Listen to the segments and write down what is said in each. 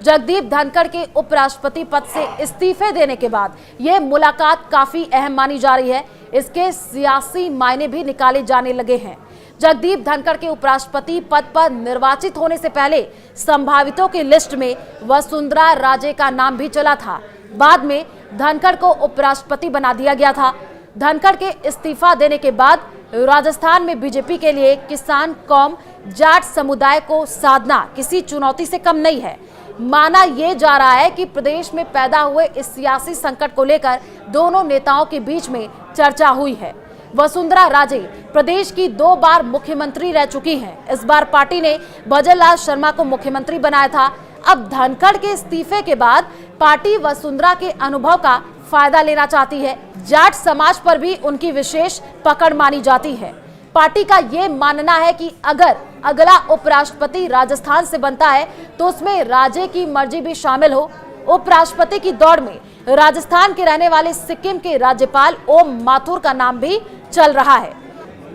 जगदीप धनखड़ के उपराष्ट्रपति पद से इस्तीफे देने के बाद यह मुलाकात काफी अहम मानी जा रही है। इसके सियासी मायने भी निकाले जाने लगे हैं। जगदीप धनखड़ के उपराष्ट्रपति पद पर निर्वाचित होने से पहले संभावितों की लिस्ट में वसुंधरा राजे का नाम भी चला था। बाद में धनखड़ को उपराष्ट्रपति बना दिया गया था। धनखड़ के इस्तीफा देने के बाद राजस्थान में बीजेपी के लिए किसान कौम जाट समुदाय को साधना किसी चुनौती से कम नहीं है। माना यह जा रहा है कि प्रदेश में पैदा हुए इस सियासी संकट को लेकर दोनों नेताओं के बीच में चर्चा हुई है। वसुंधरा राजे प्रदेश की 2 बार मुख्यमंत्री रह चुकी हैं। इस बार पार्टी ने भजनलाल शर्मा को मुख्यमंत्री बनाया था। अब धनखड़ के इस्तीफे के बाद पार्टी वसुंधरा के अनुभव का फायदा लेना चाहती है। जाट समाज पर भी उनकी विशेष पकड़ मानी जाती है। पार्टी का यह मानना है कि अगर अगला उपराष्ट्रपति राजस्थान से बनता है तो उसमें राजे की मर्जी भी शामिल हो। उपराष्ट्रपति की दौड़ में राजस्थान के रहने वाले सिक्किम के राज्यपाल ओम माथुर का नाम भी चल रहा है।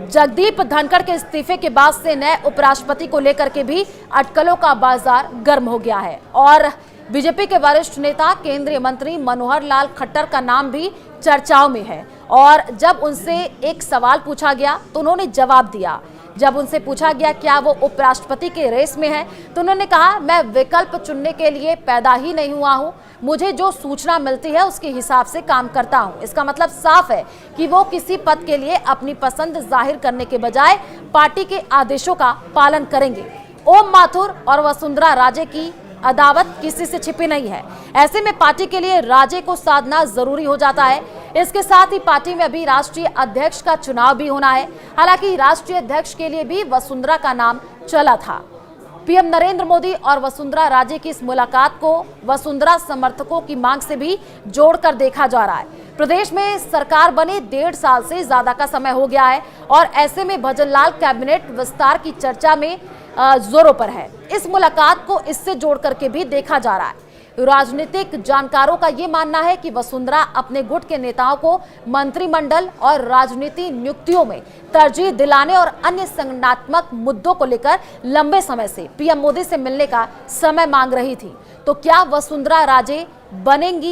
जगदीप धनखड़ के इस्तीफे के बाद से नए उपराष्ट्रपति को लेकर के भी अटकलों का बाजार गर्म हो गया है और बीजेपी के वरिष्ठ नेता केंद्रीय मंत्री मनोहर लाल खट्टर का नाम भी चर्चाओं में है। और जब उनसे एक सवाल पूछा गया तो उन्होंने जवाब दिया। जब उनसे पूछा गया क्या वो उपराष्ट्रपति के रेस में है तो उन्होंने कहा, मैं विकल्प चुनने के लिए पैदा ही नहीं हुआ हूं, मुझे जो सूचना मिलती है उसके हिसाब से काम करता हूं। इसका मतलब साफ है कि वो किसी पद के लिए अपनी पसंद जाहिर करने के बजाय पार्टी के आदेशों का पालन करेंगे। ओम माथुर और वसुंधरा राजे की अदावत किसी से छिपी नहीं है। ऐसे में पार्टी के लिए राजे को साधना जरूरी हो जाता है। इसके साथ ही पार्टी में अभी राष्ट्रीय अध्यक्ष का चुनाव भी होना है। हालांकि राष्ट्रीय अध्यक्ष के लिए भी वसुंधरा का नाम चला था। पीएम नरेंद्र मोदी और वसुंधरा राजे की इस मुलाकात को वसुंधरा समर्थकों की मांग से भी जोड़कर देखा जा रहा है। प्रदेश में सरकार बने 1.5 साल से ज्यादा का समय हो गया है और ऐसे में भजनलाल कैबिनेट विस्तार की चर्चा में जोरों पर है। इस मुलाकात को इससे जोड़ करके भी देखा जा रहा है। राजनीतिक जानकारों का ये मानना है कि वसुंधरा अपने गुट के नेताओं को मंत्रिमंडल और राजनीति नियुक्तियों में तरजीह दिलाने और अन्य संगठनात्मक मुद्दों को लेकर लंबे समय से पीएम मोदी से मिलने का समय मांग रही थी। तो क्या वसुंधरा राजे बनेंगी